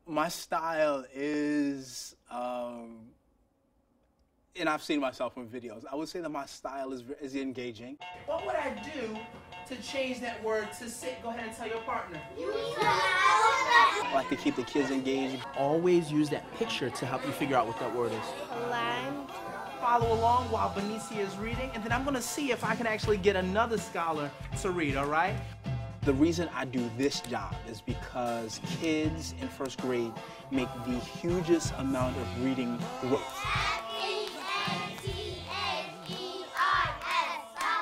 My style is, and I've seen myself in videos, I would say that my style is engaging. What would I do to change that word to sit? Go ahead and tell your partner. I like to keep the kids engaged. Always use that picture to help you figure out what that word is. Land. Follow along while Benicia is reading, and then I'm going to see if I can actually get another scholar to read, all right? The reason I do this job is because kids in first grade make the hugest amount of reading growth.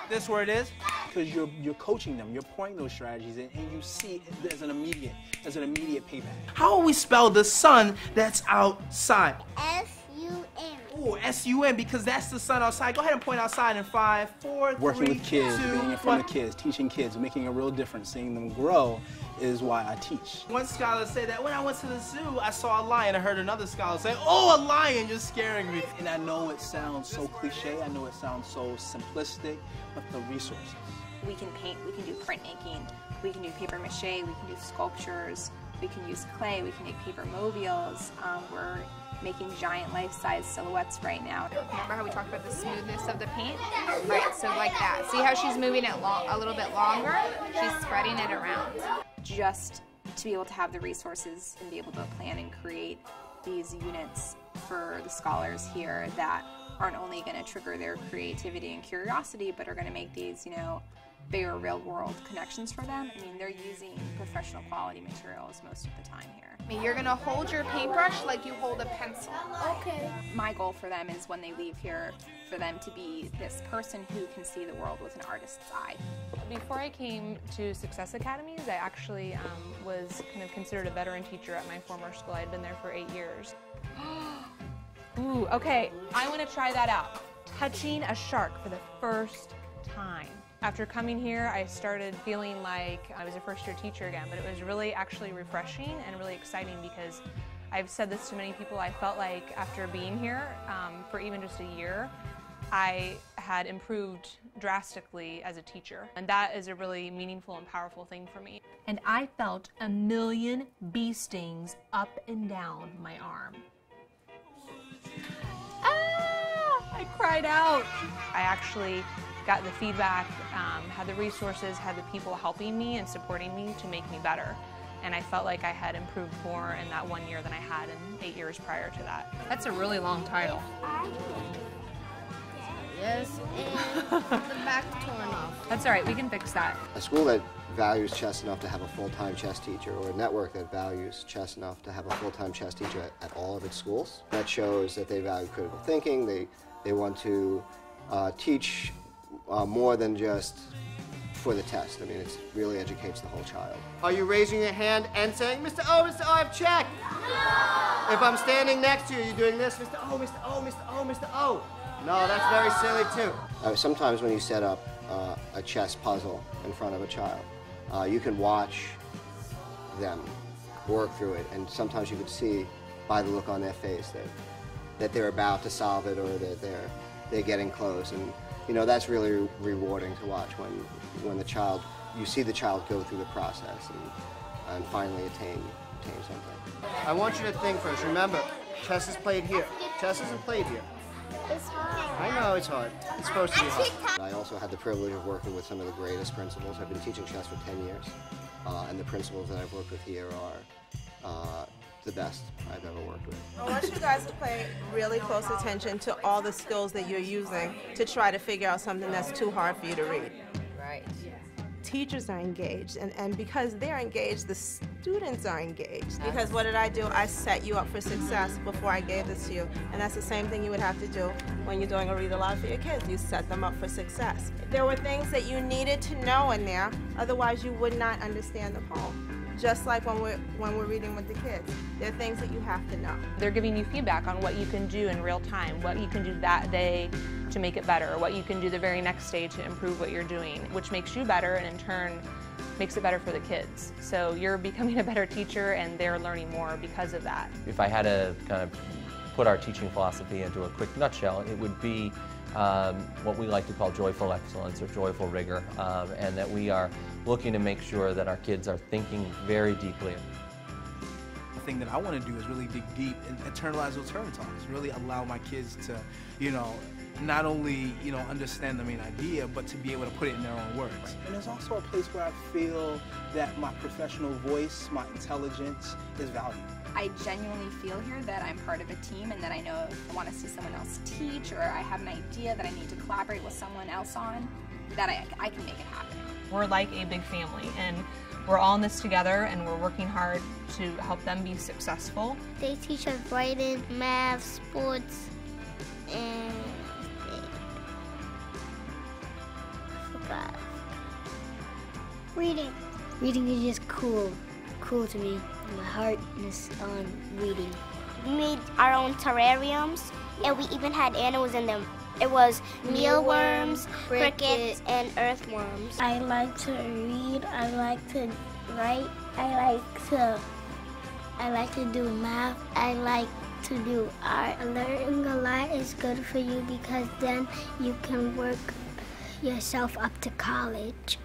This word is? Because you're coaching them, you're pointing those strategies, and you see there's an immediate payback. How will we spell the sun that's outside? S-U-M. Oh, S-U-M, because that's the sun outside. Go ahead and point outside in 5, 4, 3, Working with kids, 2, being in front of kids, teaching kids, making a real difference, seeing them grow is why I teach. One scholar said that when I went to the zoo, I saw a lion. I heard another scholar say, oh, a lion, you're scaring me. And I know it sounds so cliche, I know it sounds so simplistic, but the resources. We can paint, we can do printmaking, we can do paper mache, we can do sculptures, we can use clay, we can make paper mobiles. We're making giant life-size silhouettes right now. Remember how we talked about the smoothness of the paint? Right, so like that. See how she's moving it a little bit longer? She's spreading it around. Just to be able to have the resources and be able to plan and create these units for the scholars here that aren't only going to trigger their creativity and curiosity, but are going to make these, you know, bigger real-world connections for them. I mean, they're using professional quality materials most of the time here. You're going to hold your paintbrush like you hold a pencil. Okay. My goal for them is when they leave here, for them to be this person who can see the world with an artist's eye. Before I came to Success Academies, I actually was kind of considered a veteran teacher at my former school. I had been there for 8 years. Ooh, okay, I want to try that out. Touching a shark for the first time. After coming here, I started feeling like I was a first-year teacher again, but it was really actually refreshing and really exciting because I've said this to many people. I felt like after being here for even just a year, I had improved drastically as a teacher, and that is a really meaningful and powerful thing for me. And I felt a million bee stings up and down my arm. Ah! I cried out. I actually got the feedback, had the resources, had the people helping me and supporting me to make me better. And I felt like I had improved more in that 1 year than I had in 8 years prior to that. That's a really long title. Yes, and the back torn off. That's all right, we can fix that. A school that values chess enough to have a full-time chess teacher, or a network that values chess enough to have a full-time chess teacher at all of its schools, that shows that they value critical thinking. They want to teach more than just for the test. I mean, it really educates the whole child. Are you raising your hand and saying, Mr. O, I've checked? No! If I'm standing next to you, you're doing this, Mr. O, Mr. O, Mr. O, Mr. O. No, that's very silly too. Sometimes when you set up a chess puzzle in front of a child, you can watch them work through it, and sometimes you can see by the look on their face that they're about to solve it, or that they're getting close. And you know, that's really rewarding to watch when you see the child go through the process and finally attain something. I want you to think first. Remember, chess is played here. Chess isn't played here. It's hard. I know it's hard. It's supposed to be hard. I also had the privilege of working with some of the greatest principals. I've been teaching chess for 10 years, and the principals that I've worked with here are the best I've ever worked with. I want you guys to pay really close attention to all the skills that you're using to try to figure out something that's too hard for you to read. Right. Teachers are engaged, and because they're engaged, the students are engaged. Because what did I do? I set you up for success before I gave this to you. And that's the same thing you would have to do when you're doing a read aloud for your kids. You set them up for success. There were things that you needed to know in there, otherwise you would not understand the poem. Just like when we're reading with the kids, there are things that you have to know. They're giving you feedback on what you can do in real time, what you can do that day to make it better, what you can do the very next day to improve what you're doing, which makes you better and in turn makes it better for the kids. So you're becoming a better teacher and they're learning more because of that. If I had to kind of put our teaching philosophy into a quick nutshell, it would be what we like to call joyful excellence or joyful rigor, and that we are looking to make sure that our kids are thinking very deeply. thing that I want to do is really dig deep and internalize those turtle talks, really allow my kids to, you know, not only, you know, understand the main idea, but to be able to put it in their own words. And there's also a place where I feel that my professional voice, my intelligence is valued. I genuinely feel here that I'm part of a team, and that I know if I want to see someone else teach, or I have an idea that I need to collaborate with someone else on, that I can make it happen. We're like a big family, and we're all in this together, and we're working hard to help them be successful. They teach us writing, math, sports, and reading. Reading is just cool to me. My heart is on reading. We made our own terrariums, and we even had animals in them. It was mealworms, crickets, and earthworms. I like to read. I like to write. I like to do math. I like to do art. Learning a lot is good for you because then you can work yourself up to college.